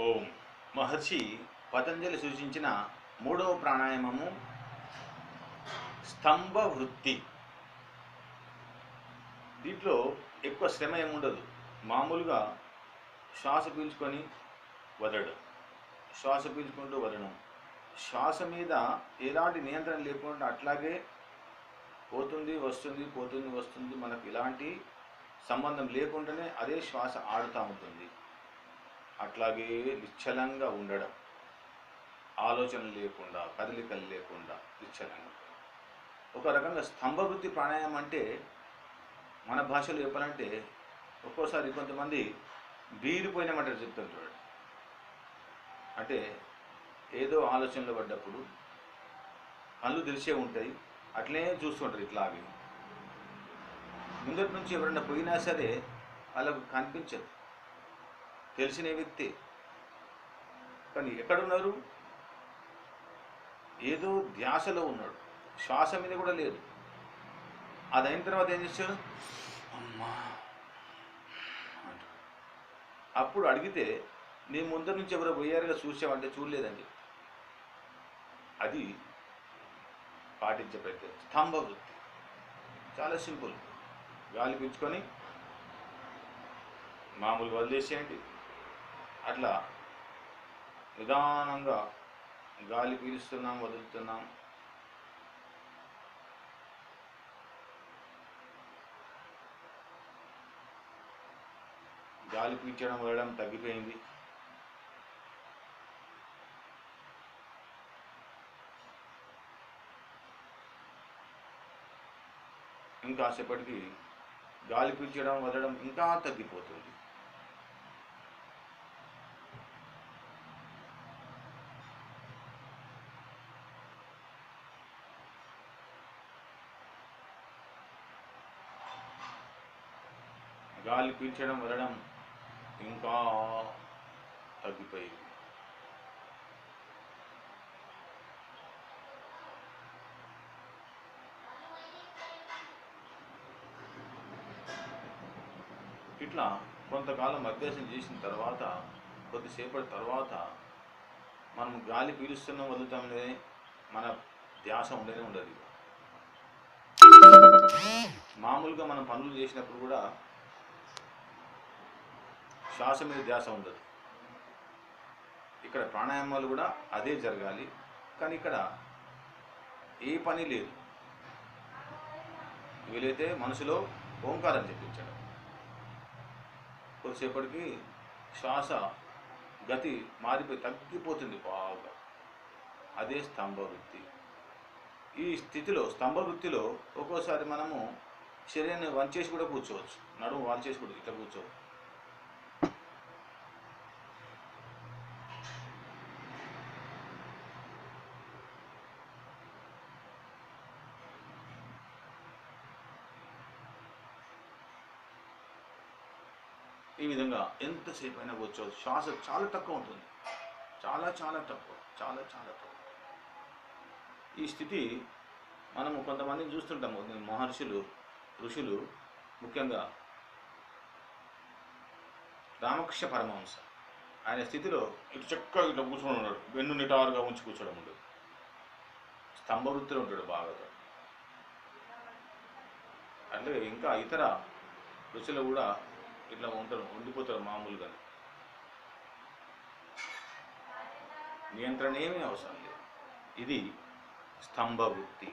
ఓం. మహర్షి పతంజలి సూచించిన మూడవ ప్రాణాయామము స్తంభ వృత్తి. దీంట్లో ఎక్కువ శ్రమ ఏముండదు. మామూలుగా శ్వాస పీల్చుకొని వదలడం, శ్వాస పీల్చుకుంటూ వదలడం, శ్వాస మీద ఎలాంటి నియంత్రణ లేకుండా అట్లాగే పోతుంది వస్తుంది, పోతుంది వస్తుంది, మనకు ఇలాంటి సంబంధం లేకుండానే అదే శ్వాస ఆడుతూ ఉంటుంది. అట్లాగే నిశ్చలంగా ఉండడం, ఆలోచనలు లేకుండా, కదలికలు లేకుండా నిశ్చలంగా. ఒక రకంగా స్తంభవృత్తి ప్రాణాయామం అంటే మన భాషలో చెప్పాలంటే ఒక్కోసారి కొంతమంది బీరిపోయినామంటారు, చెప్తారు చూడండి. అంటే ఏదో ఆలోచనలు పడ్డప్పుడు కళ్ళు తెరిచే ఉంటాయి, అట్లే చూస్తుంటారు ఇట్లాగే. ముందటి నుంచి ఎవరన్నా పోయినా సరే వాళ్ళకు కనిపించదు, తెలిసిన వ్యక్తి. కానీ ఎక్కడున్నారు? ఏదో ధ్యాసలో ఉన్నాడు, శ్వాస మీద కూడా లేదు. అది అయిన తర్వాత ఏం చేశాడు? అమ్మా అంటాడు. అప్పుడు అడిగితే నీ ముందర నుంచి ఎవరో పోయారుగా చూసావంటే చూడలేదండి. అది పాటించే ప్రయత్నం స్తంభ వృత్తి. చాలా సింపుల్. గాలి పీల్చుకొని మామూలుగా వదిలేసేయండి. అట్లా నిదానంగా గాలి పీలుస్తున్నాం, వదులుతున్నాం. గాలి పీల్చడం వదలడం తగ్గిపోయింది. ఇంకాసేపటికి గాలి పీల్చడం వదలడం ఇంకా తగ్గిపోతుంది. గాలి పీల్చడం వదలడం ఇంకా తగ్గిపోయింది. ఇట్లా కొంతకాలం అభ్యాసం చేసిన తర్వాత, కొద్దిసేపటి తర్వాత మనం గాలి పీలుస్తున్నాం వదులుతాంలే, మన ధ్యాస ఉండనే ఉండదు. మామూలుగా మనం పనులు చేసినప్పుడు కూడా శ్వాస మీద ధ్యాస ఉండదు. ఇక్కడ ప్రాణాయామాలు కూడా అదే జరగాలి. కానీ ఇక్కడ ఏ పని లేదు. వీలైతే మనసులో ఓంకారం చెప్పించడం. కొద్దిసేపటికి శ్వాస గతి మారిపోయి తగ్గిపోతుంది బాగా. అదే స్తంభవృత్తి. ఈ స్థితిలో, స్తంభవృత్తిలో ఒక్కోసారి మనము శరీరాన్ని వంచేసి కూడా కూర్చోవచ్చు, నడుము వాల్చేసి కూడా ఇట్లా కూర్చోవచ్చు. ఈ విధంగా ఎంతసేపు అయినా కూర్చోవచ్చు. శ్వాస చాలా తక్కువ ఉంటుంది, చాలా చాలా తక్కువ, చాలా చాలా తక్కువ. ఈ స్థితి మనము కొంతమందిని చూస్తుంటాము. మహర్షులు, ఋషులు, ముఖ్యంగా రామకృష్ణ పరమహంస, ఆయన స్థితిలో ఇటు చక్కగా ఇట్లా కూర్చొని ఉన్నాడు, వెన్ను నిటారుగా ఉంచి కూర్చోడం ఉండదు, స్తంభవృత్తిలో ఉంటాడు బాగా. అట్లాగే ఇంకా ఇతర ఋషులు కూడా ఇట్లా ఉంటారు, ఉండిపోతారు మామూలుగా. నియంత్రణ ఏమీ అవసరం లేదు. ఇది స్తంభవృత్తి.